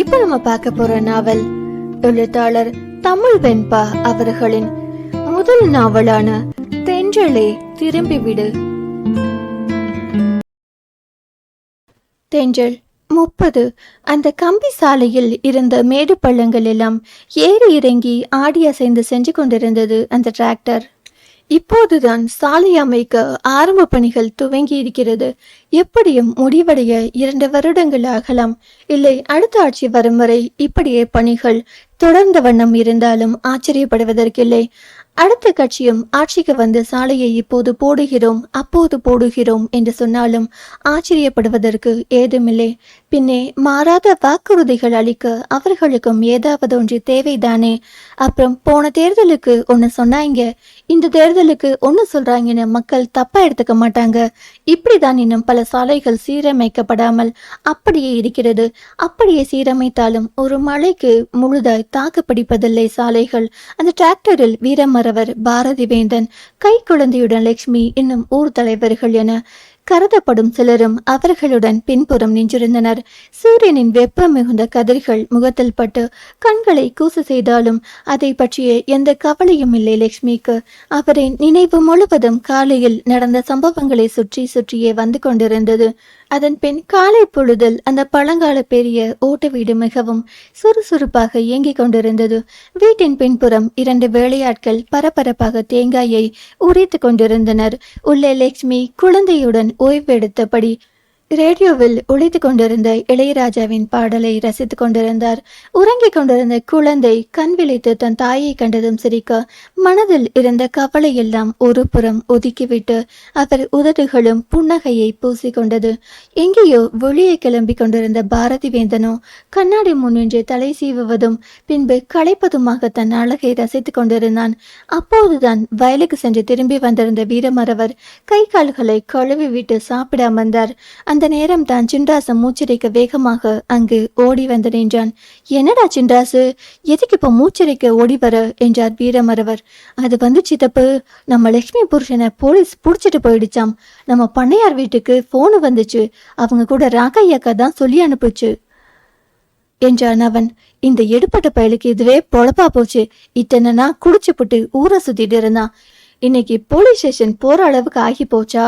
இப்ப நம்ம பார்க்க போற நாவல் எழுத்தாளர் தமிழ் வெண்பா அவர்களின் முதல் நாவலான தென்றலே திரும்பிவிடு. தென்றல் 30 அந்த கம்பி சாலையில் இருந்த மேடு பள்ளங்கள் எல்லாம் ஏறி இறங்கி ஆடி அசைந்து சென்று கொண்டிருந்தது அந்த டிராக்டர். இப்போதுதான் சாலை அமைக்க ஆரம்ப பணிகள் துவங்கி இருக்கிறது. எப்படியும் முடிவடைய 2 வருடங்கள் ஆகலாம். இல்லை, அடுத்த ஆட்சி வரும் வரை இப்படியே பணிகள் தொடர்ந்த வண்ணம் இருந்தாலும் ஆச்சரியப்படுவதற்கில்லை. அடுத்த கட்சியும் ஆட்சிக்கு வந்து சாலையை இப்போது போடுகிறோம் அப்போது போடுகிறோம் என்று சொன்னாலும் ஆச்சரியப்படுவதற்கு ஏதுமில்லை. பின்னே மாறாத வாக்குறுதிகள் அளிக்க அவர்களுக்கும் ஏதாவது ஒன்று தேவைதானே. அப்புறம் போன தேர்தலுக்கு ஒன்று சொன்னாங்க, இந்த தேர்தலுக்கு ஒன்று சொல்றாங்கன்னு மக்கள் தப்பா எடுத்துக்க மாட்டாங்க. இப்படிதான் இன்னும் பல சாலைகள் சீரமைக்கப்படாமல் அப்படியே இருக்கிறது. அப்படியே சீரமைத்தாலும் ஒரு மழைக்கு முழுதாய் தாக்கு பிடிப்பதில்லை சாலைகள். அந்த டிராக்டரில் வீரமரவர், பாரதி வேந்தன், கை குழந்தையுடன் லட்சுமி, இன்னும் ஊர் தலைவர்கள் என கருதப்படும் சிலரும் அவர்களுடன் பின்புறம் நின்றிருந்தனர். சூரியனின் வெப்பம் மிகுந்த கதிர்கள் முகத்தில் பட்டு கண்களை கூசு செய்தாலும் அதை பற்றிய எந்த கவலையும் இல்லை லட்சுமிக்கு. அவரின் நினைவு முழுவதும் காலையில் நடந்த சம்பவங்களை சுற்றி சுற்றியே வந்து கொண்டிருந்தது. அதன் பின் காலை பொழுதில் அந்த பழங்கால பெரிய ஓட்டு வீடு மிகவும் சுறுசுறுப்பாக இயங்கிக் கொண்டிருந்தது. வீட்டின் பின்புறம் 2 வேலையாட்கள் பரபரப்பாக தேங்காயை உரித்து கொண்டிருந்தனர். உள்ளே லட்சுமி குழந்தையுடன் ஓய்வெடுத்தபடி ரேடியோவில் ஒழித்து கொண்டிருந்த இளையராஜாவின் பாடலை ரசித்துக் கொண்டிருந்தார். உறங்கிக் கொண்டிருந்த குழந்தை கண் விழித்து தன் தாயை கண்டதும் சிரிக்க மனதில் இருந்த கவலை எல்லாம் ஒரு புறம் ஒதுக்கிவிட்டு அவர் உதடுகளும் புன்னகையை பூசிக்கொண்டது. எங்கேயோ வெளியே கிளம்பி கொண்டிருந்த பாரதி வேந்தனோ கண்ணாடி முன்னின்று தலை சீவுவதும் பின்பு களைப்பதுமாக தன் அழகை ரசித்துக் கொண்டிருந்தான். அப்போதுதான் வயலுக்கு சென்று திரும்பி வந்திருந்த வீரமரவர் கை கால்களை கழுவி விட்டு சாப்பிட அமர்ந்தார். அந்த நேரம் தான் சின்ராசு மூச்சரிக்க வேகமாக அங்கு ஓடி வந்து நின்றான். என்னடா சின்ராசு, எதுக்கு இப்போ மூச்சரிக்க ஓடி வர என்றார் வீரமரவர். அது வந்து சித்தப்பு, நம்ம லட்சுமி புருஷனை போலீஸ் புடிச்சிட்டு போயிடுச்சாம். நம்ம பண்ணையார் வீட்டுக்கு போனு வந்துச்சு. அவங்க கூட ராக்கையாக்கா தான் சொல்லி அனுப்புச்சு என்றான் அவன். இந்த எடுப்பட்ட பயலுக்கு இதுவே பொழப்பா போச்சு. இத்தனை குடிச்சு புட்டு ஊரை சுத்திட்டு இருந்தான். இன்னைக்கு போலீஸ் ஸ்டேஷன் போற அளவுக்கு ஆகி போச்சா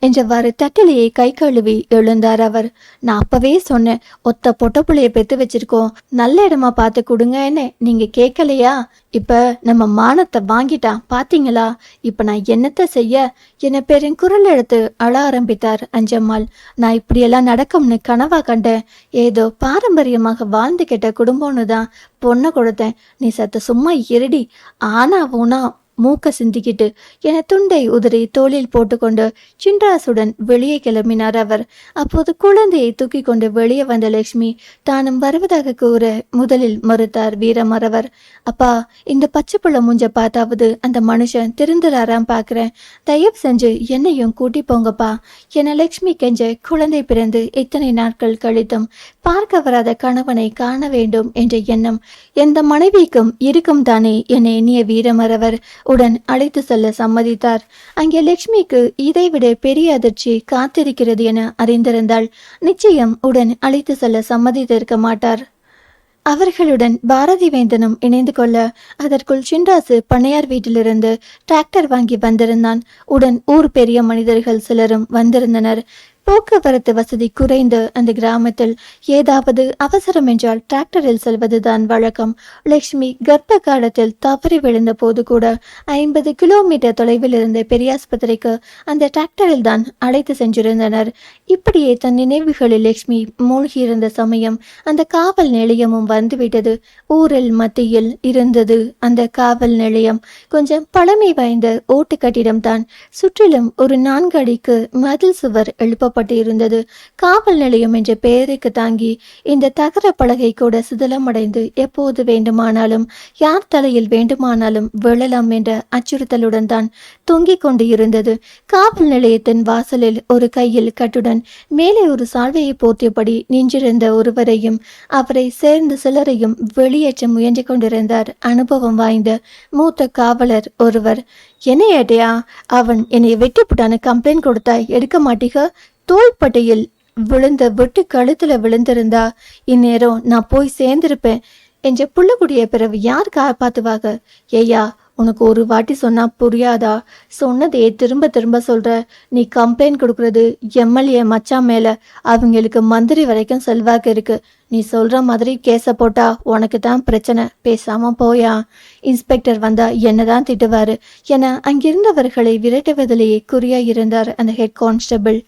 என்றவாறு தட்டிலேயே கை கழுவி எழுந்தார் அவர். நான் அப்பவே சொன்னேன், ஒத்த பொட்ட புள்ளைய பெத்து வச்சிருக்கோம், நல்ல இடமா பார்த்து கொடுங்க என்ன, நீங்க கேட்கலையா? இப்ப நம்ம மானத்தை வாங்கிட்டான் பாத்தீங்களா? இப்ப நான் என்னத்த செய்ய என பெருங்குரல் எடுத்து அழ ஆரம்பித்தார் அஞ்சம்மாள். நான் இப்படியெல்லாம் நடக்கும்னு கனவா கண்டேன். ஏதோ பாரம்பரியமாக வாழ்ந்து கெட்ட குடும்பம்னு தான் பொண்ணை கொடுத்தேன். நீ சத்த சும்மா இருடி. ஆனா ஊனா மூக்க சிந்திக்கிட்டு என துண்டை உதறி தோளில் போட்டுக்கொண்டு சின்ராசுடன் வெளியே கிளம்பினார் அவர். அப்போது குழந்தையை தூக்கி கொண்டு வெளியே வந்த லட்சுமி தானும் வருவதாக கூற முதலில் மறுத்தார் வீரமரவர். அப்பா, இந்த பச்சை புள்ள மூஞ்ச பார்த்தாவது அந்த மனுஷன் திருந்துறாராம் பாக்குறேன். தயவு செஞ்சு என்னையும் கூட்டி போங்கப்பா என லட்சுமி கெஞ்ச, குழந்தை பிறந்து இத்தனை நாட்கள் கழித்தும் பார்க்க வராத கணவனை காண வேண்டும் என்ற எண்ணம் எந்த மனைவிக்கும் இருக்கும் தானே என எண்ணிய வீரமரவர் உடன் அழைத்து செல்ல சம்மதித்தார். அங்கே லட்சுமிக்கு இதைவிட பெரிய அதிர்ச்சி காத்திருக்கிறது என அறிந்திருந்தால் நிச்சயம் உடன் அழைத்து செல்ல சம்மதித்திருக்க மாட்டார். அவர்களுடன் பாரதி வேந்தனும் இணைந்து கொள்ள அதற்குள் சின்ராசு பண்ணையார் வீட்டிலிருந்து டிராக்டர் வாங்கி வந்திருந்தான். உடன் ஊர் பெரிய மனிதர்கள் சிலரும் வந்திருந்தனர். போக்குவரத்து வசதி குறைந்த அந்த கிராமத்தில் ஏதாவது அவசரம் என்றால் டிராக்டரில் செல்வதுதான் வழக்கம். லட்சுமி கர்ப்ப காலத்தில் தவறி விழுந்த போது கூட 50 கிலோமீட்டர் தொலைவில் இருந்த பெரியாஸ்பத்திரிக்கு அந்த டிராக்டரில் தான் அழைத்து சென்றிருந்தனர். இப்படியே தன் நினைவுகளில் லட்சுமி மூழ்கியிருந்த சமயம் அந்த காவல் நிலையமும் வந்துவிட்டது. ஊரில் மத்தியில் இருந்தது அந்த காவல் நிலையம். கொஞ்சம் பழமை வாய்ந்த ஓட்டு கட்டிடம்தான். சுற்றிலும் ஒரு 4 அடிக்கு மதில் சுவர் எழுப்ப இருந்தது. காவல் நிலையம் என்ற பெயருக்கு தாங்கி இந்த தகர பலகை கூட சிதலமடைந்து எப்போது வேண்டுமானாலும் யார் தலையில் வேண்டுமானாலும் விழலாம் என்ற அச்சுறுத்தலுடன் தான் தொங்கிக் கொண்டு இருந்தது. காவல் நிலையத்தின் வாசலில் ஒரு கையில் கட்டுடன் மேலே ஒரு சால்வையை போர்த்தியபடி நின்றிருந்த ஒருவரையும் அவரை சேர்ந்த சிலரையும் வெளியேற்ற முயன்று கொண்டிருந்தார் அனுபவம் வாய்ந்த மூத்த காவலர் ஒருவர். என்ன ஏட்டையா, அவன் என்னை வெட்டிப்புட்டான்னு கம்ப்ளைண்ட் கொடுத்தா எடுக்க மாட்டீங்க? தோள்பட்டையில் விழுந்த வெட்டு கழுத்துல விழுந்திருந்தா இந்நேரம் நான் போய் சேர்ந்திருப்பேன். என்ற புள்ளக்குடிய பிறகு யார் காப்பாத்துவாங்க? ஏயா, உனக்கு ஒரு வாட்டி சொன்னா புரியாதா? சொன்னதே திரும்ப திரும்ப சொல்ற. நீ கம்ப்ளைண்ட் கொடுக்கறது எம்எல்ஏ மச்சான் மேல. அவங்களுக்கு மந்திரி வரைக்கும் செல்வாக்கு இருக்கு. நீ சொல்ற மாதிரி கேஸ போட்டா உனக்கு தான் பிரச்சனை. பேசாம போயா. இன்ஸ்பெக்டர் வந்தா என்னதான் திட்டுவாரு என அங்கிருந்தவர்களை விரட்டுவதிலேயே குறியா இருந்தார் அந்த ஹெட் கான்ஸ்டபிள்.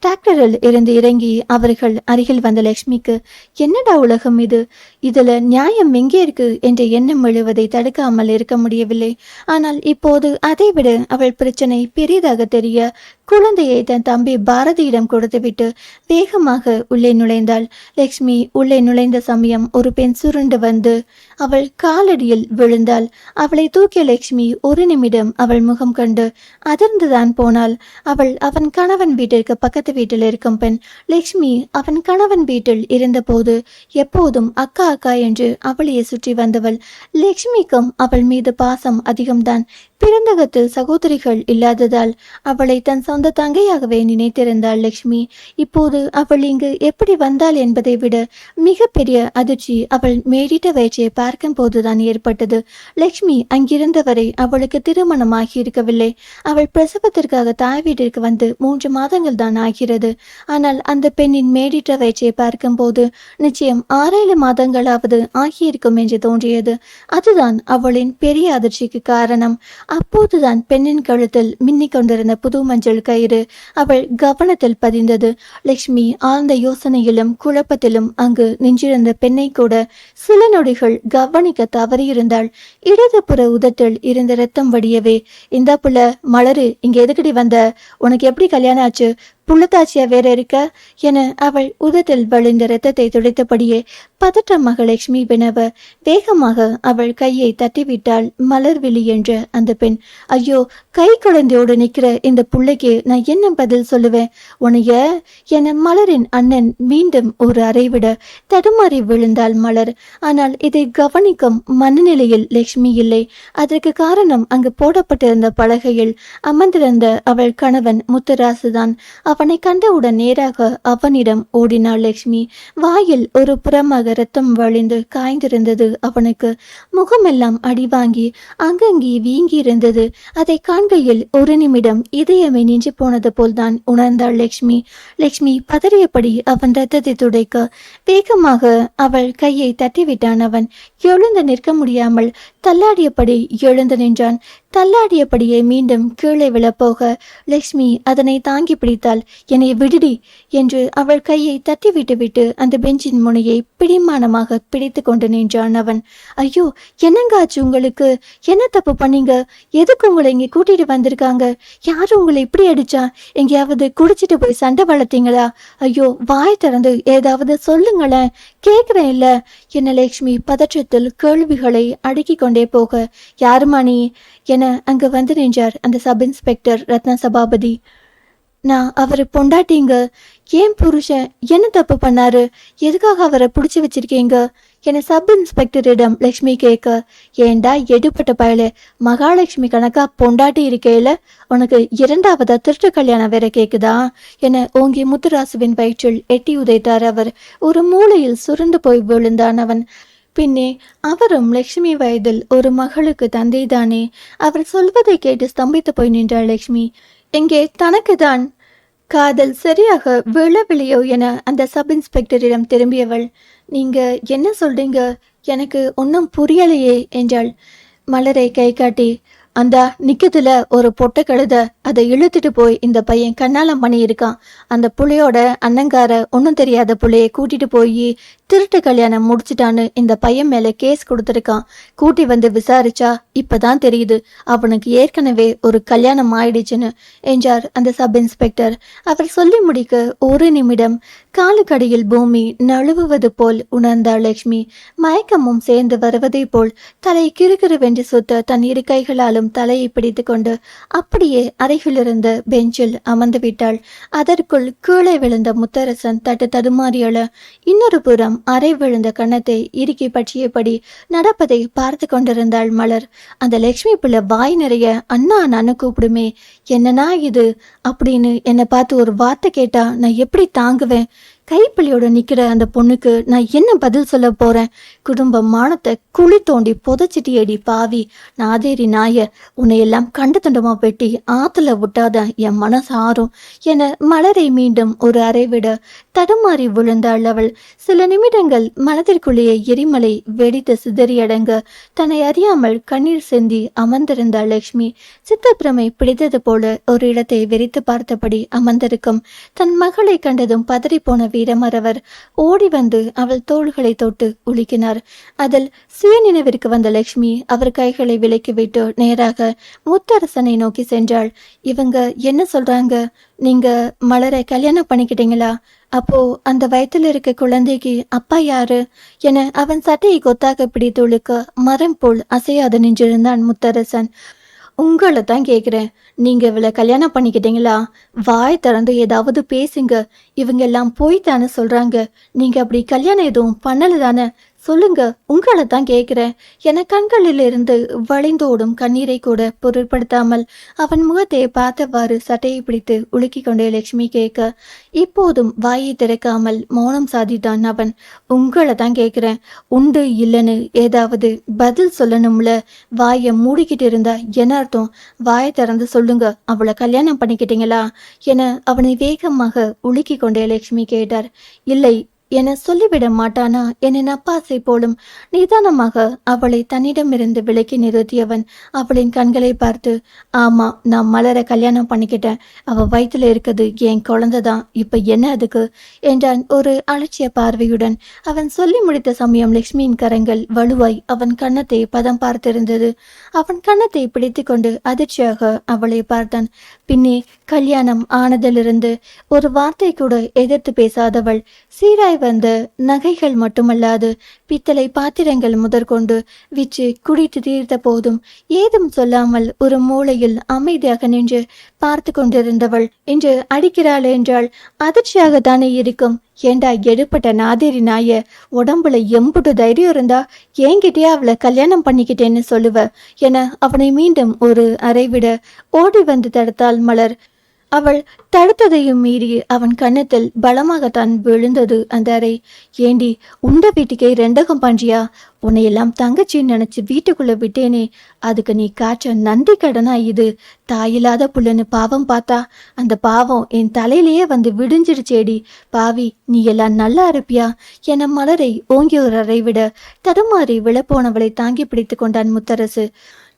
டிராக்டரில் இருந்து இறங்கி அவர்கள் அருகில் வந்த லட்சுமிக்கு, என்னடா உலகம் இது, இதுல நியாயம் எங்கே இருக்கு என்ற எண்ணம் எழுவதை தடுக்காமல் இருக்க முடியவில்லை. ஆனால் இப்போது அதைவிட அவள் பிரச்சனை பெரிதாக தெரிய குழந்தையை தன் தம்பி பாரதியிடம் கொடுத்துவிட்டு வேகமாக உள்ளே நுழைந்தாள். லட்சுமி உள்ளே நுழைந்த சமயம் ஒரு பெண் சுருண்டு வந்து அவள் காலடியில் விழுந்தாள். அவளை தூக்கிய லட்சுமி ஒரு நிமிடம் அவள் முகம் கண்டு அதிர்ந்துதான் போனாள். அவள் அவன் கணவன் வீட்டிற்கு பக்கத்து வீட்டில் இருக்கும் பெண். லட்சுமி அவன் கணவன் வீட்டில் இருந்தபோது எப்போதும் அக்கா அக்கா என்று அவளையே சுற்றி வந்தவள். லட்சுமிக்கும் அவள் மீது பாசம் அதிகம்தான். பிறந்தகத்தில் சகோதரிகள் இல்லாததால் அவளை தன் சொந்த தங்கையாகவே நினைத்திருந்தாள் லட்சுமி. இப்போது அவள் இங்கு எப்படி வந்தாள் என்பதை விட மிகப்பெரிய அதிர்ச்சி அவள் மேடிட்ட வயிற்றை பார்க்கும் போதுதான் ஏற்பட்டது. லட்சுமி அங்கிருந்தவரை அவளுக்கு திருமணமாகி இருக்கவில்லை. அவள் பிரசவத்திற்காக தாய் வீட்டிற்கு வந்து 3 மாதங்கள் தான் ஆகிறது. ஆனால் அந்த பெண்ணின் மேடிட்ட வயிற்றை பார்க்கும் போது நிச்சயம் 6-7 மாதங்களாவது ஆகியிருக்கும் என்று தோன்றியது. அதுதான் அவளின் பெரிய அதிர்ச்சிக்கு காரணம். அப்போதுதான் பெண்ணின் கழுத்தில் மின்னிக் கொண்டிருந்த புது மஞ்சள் கயிறு அவள் கவனத்தில் பதிந்தது. லட்சுமி ஆழ்ந்த யோசனையிலும் குழப்பத்திலும் அங்கு நின்றிருந்த பெண்ணை கூட சில நொடிகள் கவனிக்க தவறியிருந்தாள். இடதுபுற உதட்டில் இருந்த ரத்தம் வடியவே, இந்த புள்ள மலரு, இங்க எதுக்கடி வந்த? உனக்கு எப்படி கல்யாணம் ஆச்சு? புள்ளத்தாச்சியா வேற இருக்க என அவள் உதட்டில் வழிந்த ரத்தத்தை துடைத்தபடியே பதற்றமாக லட்சுமி வினவ, வேகமாக அவள் கையை தட்டிவிட்டாள் மலர்விழி என்ற அந்த பெண். ஐயோ, கை குழந்தையோடு நிற்கிற இந்த புள்ளைக்கு நான் என்ன பதில் சொல்லுவேன் உனைய என மலரின் அண்ணன் மீண்டும் ஒரு அறைவிட தடுமாறி விழுந்தாள் மலர். ஆனால் இதை கவனிக்கும் மனநிலையில் லட்சுமி இல்லை. அதற்கு காரணம் அங்கு போடப்பட்டிருந்த பலகையில் அமர்ந்திருந்த அவள் கணவன் முத்துராசுதான். அவனை கண்டவுடன் நேராக அவனிடம் ஓடினாள் லட்சுமி. வாயில் ஒரு புறமாக ரத்தம் வழிந்து காய்ந்திருந்தது அவனுக்கு. முகமெல்லாம் அடிவாங்கி அங்கங்கே வீங்கி இருந்தது. அதை காண்கையில் ஒரு நிமிடம் இதயமே நின்று போனது போல்தான் உணர்ந்தாள் லட்சுமி. லட்சுமி பதறியபடி அவன் ரத்தத்தை துடைக்க வேகமாக அவள் கையை தட்டிவிட்டான் அவன். எழுந்து நிற்க முடியாமல் தள்ளாடியபடி எழுந்து நின்றான். தள்ளாடியபடியே மீண்டும் கீழே விழப்போக லட்சுமி அதனை தாங்கி பிடித்தாள். என்னை விடுடி என்று அவள் கையை தட்டி விட்டுவிட்டு அந்த பெஞ்சின் முனையை பிடிமானமாக பிடித்து கொண்டு நின்றான் அவன். ஐயோ, என்னங்காச்சு உங்களுக்கு? என்ன தப்பு பண்ணீங்க? எதுக்கு உங்களை இங்கே கூட்டிட்டு வந்திருக்காங்க? யாரும் உங்களை இப்படி அடிச்சா? எங்கேயாவது குடிச்சிட்டு போய் சண்டை வளர்த்தீங்களா? ஐயோ, வாய் திறந்து ஏதாவது சொல்லுங்களேன், கேட்கிறேன் இல்ல என்ன லட்சுமி பதற்றத்தில் கேள்விகளை அடுக்கி கொண்டே போக, யாருமா நீ என அங்கு வந்து நின்றார் அந்த சப் இன்ஸ்பெக்டர் ரத்ன சபாபதி. நான் அவரை பொண்டாட்டிங்க. ஏன் புருஷன் என்ன தப்பு பண்ணாரு? எதுக்காக அவரை பிடிச்சி வச்சிருக்கீங்க என சப் இன்ஸ்பெக்டரிடம் லட்சுமி கேட்க, ஏண்டா எடுப்பட்ட பயலே, மகாலட்சுமி கணக்கா பொண்டாட்டி இருக்கையில உனக்கு 2வது திருட்டு கல்யாணம் வேற கேக்குதா என ஓங்கி முத்துராசுவின் வயிற்றில் எட்டி உதைத்தார் அவர். ஒரு மூலையில் சுருண்டு போய் விழுந்தான் அவன். பின்னே அவரும் லட்சுமி வயதில் ஒரு மகளுக்கு தந்தைதானே. அவர் சொல்வதை கேட்டு ஸ்தம்பித்து போய் நின்றாள் லட்சுமி. எங்கே தனக்குதான் காதல் சரியாக விழவில்லையோ என அந்த சப் இன்ஸ்பெக்டரிடம் திரும்பியவள், நீங்க என்ன சொல்றீங்க? எனக்கு ஒன்றும் புரியலையே என்றாள். மலரை கை காட்டி, அந்த நிக்கத்துல ஒரு பொட்டை கழுத, அதை இழுத்துட்டு போய் இந்த பையன் கண்ணாலம் பண்ணி இருக்கான். அந்த புள்ளையோட அண்ணங்கார ஒன்றும் தெரியாத புள்ளைய கூட்டிட்டு போய் திருட்டு கல்யாணம் முடிச்சிட்டான்னு இந்த பையன் மேல கேஸ் கொடுத்துருக்கான். கூட்டி வந்து விசாரிச்சா இப்பதான் தெரியுது அவனுக்கு ஏற்கனவே ஒரு கல்யாணம் ஆயிடுச்சுன்னு என்றார் அந்த சப் இன்ஸ்பெக்டர். அவர் சொல்லி முடிக்க ஒரு நிமிடம் காலுக்கடியில் பூமி நழுவுவது போல் உணர்ந்தாள் லட்சுமி. மயக்கமும் சேர்ந்து வருவதை போல் தலை கிறுகிறுவென்று சுத்த தன் 2 கைகளாலும் தலையை பிடித்து கொண்டு அப்படியே அறையிலிருந்த பெஞ்சில் அமர்ந்து விட்டாள். அதற்குள் கீழே விழுந்த முத்தரசன் தட்டு தடுமாறியள, இன்னொரு புறம் அரை விழுந்த கன்னத்தை இறுக்கி பற்றியபடி நடப்பதை பார்த்து கொண்டிருந்தாள் மலர். அந்த லட்சுமி பிள்ளை வாய் நிறைய அண்ணா அண்ணான்னு கூப்பிடுமே, என்னன்னா இது அப்படின்னு என்னை பார்த்து ஒரு வார்த்தை கேட்டா நான் எப்படி தாங்குவேன்? கைப்பிள்ளையோட நிக்கிற அந்த பொண்ணுக்கு நான் என்ன பதில் சொல்ல போறேன்? குடும்ப மானத்தை குழி தோண்டி புதைச்சிட்டியேடி பாவி நாதேரி நாய, உன்னையெல்லாம் கண்ட துண்டமா வெட்டி ஆத்துல விட்டாத என் மனசு ஆறும் என மலரை மீண்டும் ஒரு அறை விட தடுமாறி விழுந்தாள் அவள். சில நிமிடங்கள் மனதிற்குள்ளேயே எரிமலை வெடித்து சிதறியடங்க தன்னை அறியாமல் கண்ணீர் சிந்தி அமர்ந்திருந்தாள் லட்சுமி. சித்தப்பிரமை பிடித்தது போல ஒரு இடத்தை வெறித்து பார்த்தபடி அமர்ந்திருக்கும் தன் மகளை கண்டதும் பதறிப்போன வீரமரவர் ஓடி வந்து அவள் தோள்களை தொட்டு உலுக்கினார். அதில் சுய நினைவிற்கு வந்த லட்சுமி அவர் கைகளை விலக்கி விட்டு நேராக முத்தரசனை நோக்கி சென்றாள். இவங்க என்ன சொல்றாங்க? நீங்க மலரை கல்யாணம் பண்ணிக்கிட்டீங்களா? அப்போ அந்த வயிற்றுல இருக்க குழந்தைக்கு அப்பா யாரு என அவன் சட்டையை கொத்தாக பிடித்து உழுக்க மரம் போல் அசையாது நின்றிருந்தான் முத்தரசன். உங்களை தான் கேட்குறேன், நீங்க இவளை கல்யாணம் பண்ணிக்கிட்டீங்களா? வாய் திறந்து ஏதாவது பேசுங்க. இவங்க எல்லாம் போய் தானே சொல்றாங்க. நீங்க அப்படி கல்யாணம் எதுவும் பண்ணல தானே? சொல்லுங்க, உங்களை தான் கேட்குறேன் என கண்களிலிருந்து வழிந்தோடும் கண்ணீரை கூட பொருட்படுத்தாமல் அவன் முகத்தை பார்த்தவாறு சட்டையை பிடித்து உலுக்கி கொண்டே லட்சுமி கேட்க இப்போதும் வாயை திறக்காமல் மௌனம் சாதித்தான் அவன். உங்களை தான் கேட்குறேன், உண்டு இல்லைன்னு ஏதாவது பதில் சொல்லணும்ல? வாயை மூடிக்கிட்டு இருந்தா என்ன அர்த்தம்? வாயை திறந்து சொல்லுங்க, அவளை கல்யாணம் பண்ணிக்கிட்டீங்களா என அவனை வேகமாக உலுக்கி கொண்டே லட்சுமி கேட்டார். இல்லை என சொல்லிவிட மாட்டானா என நப்பாசை போலும் நிதானமாக அவளை தன்னிடமிருந்து விலக்கி நிறுத்தியவன் அவளின் கண்களை பார்த்து, ஆமா, நான் மலரை கல்யாணம் பண்ணிக்கிட்டேன். அவ வயிற்றுல இருக்கிறது என் குழந்தைதான். இப்ப என்ன அதுக்கு என்றான் ஒரு அலட்சிய பார்வையுடன். அவன் சொல்லி முடித்த சமயம் லட்சுமியின் கரங்கள் வலுவாய் அவன் கன்னத்தை பதம் பார்த்திருந்தது. அவன் கன்னத்தை பிடித்து கொண்டு அதிர்ச்சியாக அவளை பார்த்தான். பின்னே கல்யாணம் ஆனதிலிருந்து ஒரு வார்த்தை கூட எதிர்த்து பேசாதவள் சீராய் வந்த நகைகள் மட்டுமல்லாது பித்தளை பாத்திரங்கள் முதற்கொண்டு விற்று குடித்து தீர்த்த போதும் ஏதும் சொல்லாமல் ஒரு மூலையில் அமைதியாக நின்று பார்த்து கொண்டிருந்தவள் இன்று அடிக்கிறாள் என்றால் அதிர்ச்சியாகத்தானே இருக்கும். ஏண்டா எடுப்பட்ட நாதேரி நாய, உடம்புல எம்புட்டு தைரியம் இருந்தா என்கிட்டயே அவளை கல்யாணம் பண்ணிக்கிட்டேன்னு சொல்லுவ என அவனை மீண்டும் ஒரு அறைவிட ஓடி வந்து தடுத்தாள் மலர். அவள் தடுத்ததையும் மீறி அவன் கன்னத்தில் பலமாகத்தான் விழுந்தது அந்த அறை. ஏண்டி, உண்ட வீட்டுக்கே ரெண்டகம் பண்றியா? உன்னையெல்லாம் தங்கச்சின்னு நினைச்சு வீட்டுக்குள்ள விட்டேனே, அதுக்கு நீ காற்ற நன்றி கடனா இது? தாயில்லாத புள்ளன்னு பாவம் பார்த்தா அந்த பாவம் என் தலையிலேயே வந்து விடிஞ்சிருச்சேடி பாவி, நீ எல்லாம் நல்லா இருப்பியா என மலரை ஓங்கி ஒரு அறை விட தடுமாறி விழப்போனவளை தாங்கி பிடித்து கொண்டான் முத்தரசு.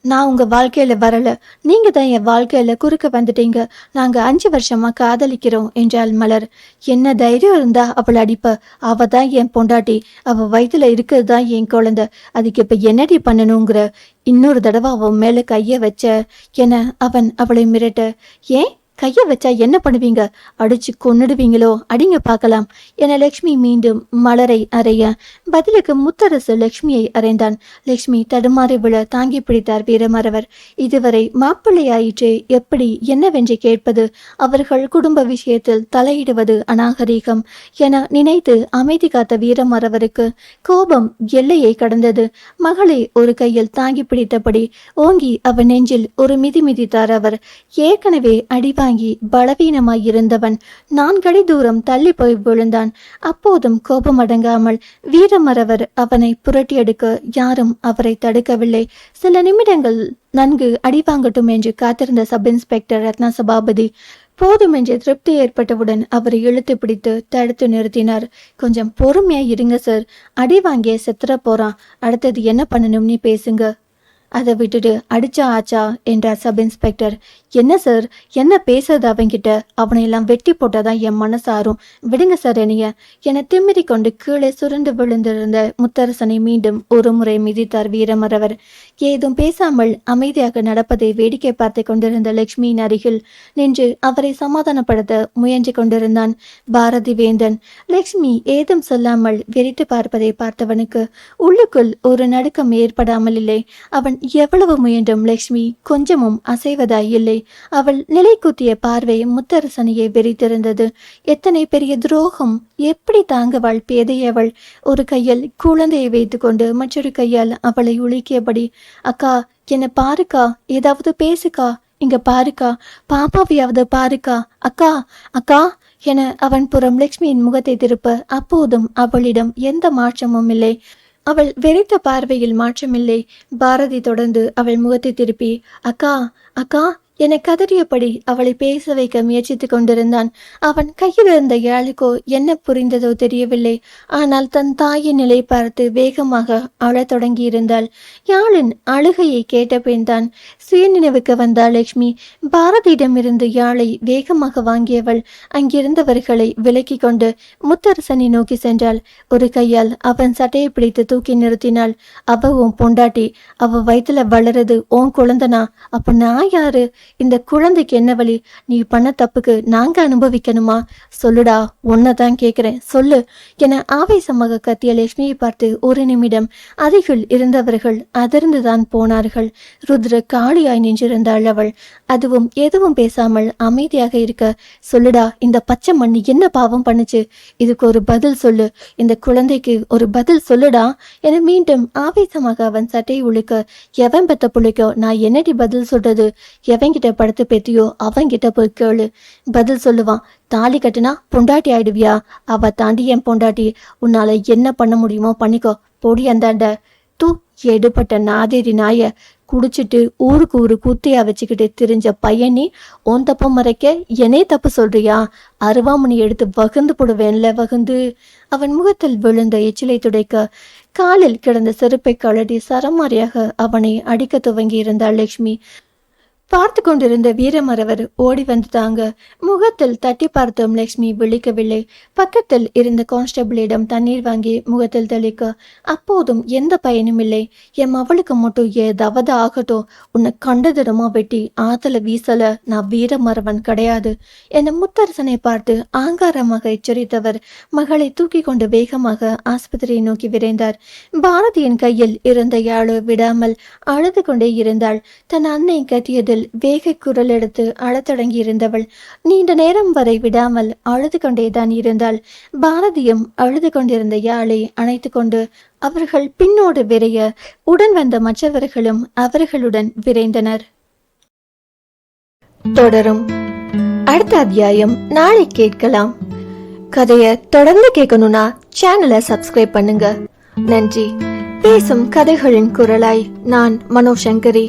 நான் உங்க வாழ்க்கையில வரல, நீங்க தான் என் வாழ்க்கையில குறுக்க வந்துட்டீங்க. நாங்க 5 வருஷமா காதலிக்கிறோம் என்றாள் மலர். என்ன தைரியம் இருந்தா அவள் அடிப்ப? அவ தான் என் பொண்டாட்டி, அவ வயிற்றுல இருக்கிறது தான் என் குழந்தை. அதுக்கு இப்ப என்னடி பண்ணணுங்கிற? இன்னொரு தடவை அவன் மேல கைய வச்ச என அவன் அவளை மிரட்ட. ஏன் கைய வச்சா என்ன பண்ணுவீங்க? அடிச்சு கொன்னுடுவீங்களோ? அடிங்க பார்க்கலாம் என லட்சுமி மீண்டும் மலரை அறைய பதிலுக்கு முத்தரசு லட்சுமியை அறைந்தான். லட்சுமி தடுமாறி விழ தாங்கி பிடித்தார் வீரமரவர். இதுவரை மாப்பிள்ளையாயிற்றே, எப்படி என்னவென்று கேட்பது, அவர்கள் குடும்ப விஷயத்தில் தலையிடுவது அநாகரீகம் என நினைத்து அமைதி காத்த வீரமரவருக்கு கோபம் எல்லையை கடந்தது. மகளை ஒரு கையில் தாங்கி பிடித்தபடி ஓங்கி அவன் நெஞ்சில் ஒரு மிதி மிதித்தார் அவர். ஏற்கனவே அடிவாங்கி பலவீனமாய் இருந்தவன் 4 அடி தூரம் தள்ளி போய் விழுந்தான். அப்போதும் கோபம் அடங்காமல் வீரமரவர் அவனை புரட்டி எடுக்க யாரும் அவரை தடுக்கவில்லை. சில நிமிடங்கள் நன்கு அடிவாங்கட்டும் என்று காத்திருந்த சப் இன்ஸ்பெக்டர் ரத்னா சபாபதி போதும் என்று திருப்தி ஏற்பட்டவுடன் அவரை இழுத்து பிடித்து தடுத்து நிறுத்தினார். கொஞ்சம் பொறுமையா இருங்க சார், அடி வாங்கிய செத்துற போறான், அடுத்தது என்ன பண்ணணும்னு பேசுங்க. அதை விட்டுட்டு அடிச்சா ஆச்சா என்றார் சப் இன்ஸ்பெக்டர். என்ன சார், என்ன பேசுறது அவன்கிட்ட? அவனை எல்லாம் வெட்டி போட்டாதான் என் மனசாரும், விடுங்க சார் என்னைய என திமிரி கொண்டு கீழே சுருண்டு விழுந்திருந்த முத்தரசனை மீண்டும் ஒரு முறை மிதித்தார் வீரமரவர். ஏதும் பேசாமல் அமைதியாக நடப்பதை வேடிக்கை பார்த்து கொண்டிருந்த லட்சுமியின் அருகில் நின்று அவரை சமாதானப்படுத்த முயன்று கொண்டிருந்தான் பாரதி வேந்தன். லட்சுமி ஏதும் சொல்லாமல் வெறித்து பார்ப்பதை பார்த்தவனுக்கு உள்ளுக்குள் ஒரு நடுக்கம் ஏற்படாமல் இல்லை. அவன் எவ்வளவு முயன்றும் லட்சுமி கொஞ்சமும் அசைவதாய் இல்லை. அவள் நிலை குத்திய பார்வை முத்தரசனையை வெறித்திருந்தது. எத்தனை பெரிய துரோகம்! எப்படி தாங்குவாள் பேதையவள்? ஒரு கையில் குழந்தையை வைத்துக்கொண்டு மற்றொரு கையால் அவளை உலுக்கியபடி, அக்கா என்ன பாருக்கா, ஏதாவது பேசுக்கா இங்க பாருக்கா, பாப்பாவையாவது பாருக்கா, அக்கா அக்கா என அவன் புறம் லட்சுமியின் முகத்தை திருப்ப அப்போதும் அவளிடம் எந்த மாற்றமும் இல்லை. அவள் வெறித்த பார்வையில் மாற்றமில்லை. பாரதி தொடர்ந்து அவள் முகத்தை திருப்பி அக்கா அக்கா என கதறியபடி அவளை பேச வைக்க முயற்சித்துக் கொண்டிருந்தான். அவன் கையில் இருந்த யாழுக்கோ என்ன புரிந்ததோ தெரியவில்லை. ஆனால் தன் தாயின் நிலை பார்த்து வேகமாக அழத் தொடங்கி இருந்தாள். யாழின் அழுகையை கேட்ட பின் தான் சுயநினைவுக்கு வந்தாள் லட்சுமி. பாரதியிடமிருந்து யாழை வேகமாக வாங்கியவள் அங்கிருந்தவர்களை விலக்கி கொண்டு முத்தரசனை நோக்கி சென்றாள். ஒரு கையால் அவன் சட்டையை பிடித்து தூக்கி நிறுத்தினாள். அவ உன் பொண்டாட்டி, அவ வயிற்றுல வளருது உன் குழந்தனா, அப்ப நான் யாரு? இந்த குழந்தைக்கு என்ன வழி? நீ பண்ண தப்புக்கு நாங்க அனுபவிக்கணுமா? சொல்லுடா, உன்னதான் கேக்குறேன், சொல்லு என ஆவேசமாக கத்திய லட்சுமியை பார்த்து ஒரு நிமிடம் அருகில் இருந்தவர்கள் அதிர்ந்துதான் போனார்கள். ருத்ர காளியாய் நின்றிருந்தாள் அவள். அதுவும் எதுவும் பேசாமல் அமைதியாக இருக்க, சொல்லுடா, இந்த பச்சை மண்ணி என்ன பாவம் பண்ணுச்சு? இதுக்கு ஒரு பதில் சொல்லு, இந்த குழந்தைக்கு ஒரு பதில் சொல்லுடா என மீண்டும் ஆவேசமாக அவன் சட்டையை உழுக்க, எவன் பெத்த புள்ளைக்கோ நான் என்னடி பதில் சொல்றது? எவன்கிட்ட படுத்து பேத்தியோ அவன்கிட்ட போய் கேளு, பதில் சொல்லுவான். தாலி கட்டுனா பொண்டாட்டி ஆயிடுவியா? அவ தாண்டி என் பொண்டாட்டி, உன்னால என்ன பண்ண முடியுமோ பண்ணிக்கோ, பொடி அந்தாண்ட. தூ எடுபட்ட நாதேரி நாய, குடிச்சிட்டு ஊருக்கு ஊரு குத்தியா வச்சுக்கிட்டு திரிஞ்ச பையனி, உன் தப்ப மறைக்க என்னே தப்பு சொல்றியா? அருவாமணி எடுத்து வகுந்து போடுவேன்ல வகுந்து. அவன் முகத்தில் விழுந்த எச்சிலை துடைக்க காலில் கிடந்த செருப்பை கழட்டி சரமாரியாக அவனை அடிக்க துவங்கி இருந்தாள் லட்சுமி. பார்த்து கொண்டிருந்த வீரமரவர் ஓடி வந்துட்டாங்க. முகத்தில் தட்டி பார்த்தோம் லட்சுமி விழிக்கவில்லை. பக்கத்தில் இருந்த கான்ஸ்டபிளிடம் தண்ணீர் வாங்கி முகத்தில் தெளிக்க அப்போதும் எந்த பயனும் இல்லை. என் அவளுக்கு மட்டும் ஏதாவது ஆகட்டும், உன்னை கண்டதிடமா வெட்டி ஆத்தல வீசல, நான் வீரமரவன் கிடையாது என முத்தரசனை பார்த்து ஆங்காரமாக எச்சரித்தவர் மகளை தூக்கி கொண்டு வேகமாக ஆஸ்பத்திரியை நோக்கி விரைந்தார். பாரதியின் கையில் இருந்த யாழு விடாமல் அழுது கொண்டே இருந்தாள். தன் அன்னை கத்தியதில் வேக குரல் எடுத்து அழத் தொடங்கி இருந்தவள் நீண்ட நேரம் வரை விடாமல் அழுது கொண்டேதான் இருந்தாள். பாரதியும் அழுது கொண்டிருந்த யாழை அணைத்து கொண்டு அவர்கள் பின்னோடு விரைய உடன் வந்த மற்றவர்களும் அவர்களுடன் விரைந்தனர். தொடரும். அடுத்த அத்தியாயம் நாளை கேட்கலாம். கதையை தொடர்ந்து கேட்கணும்னா சேனலை சப்ஸ்கிரைப் பண்ணுங்க. நன்றி. பேசும் கதைகளின் குரலாய் நான் மனோசங்கரி.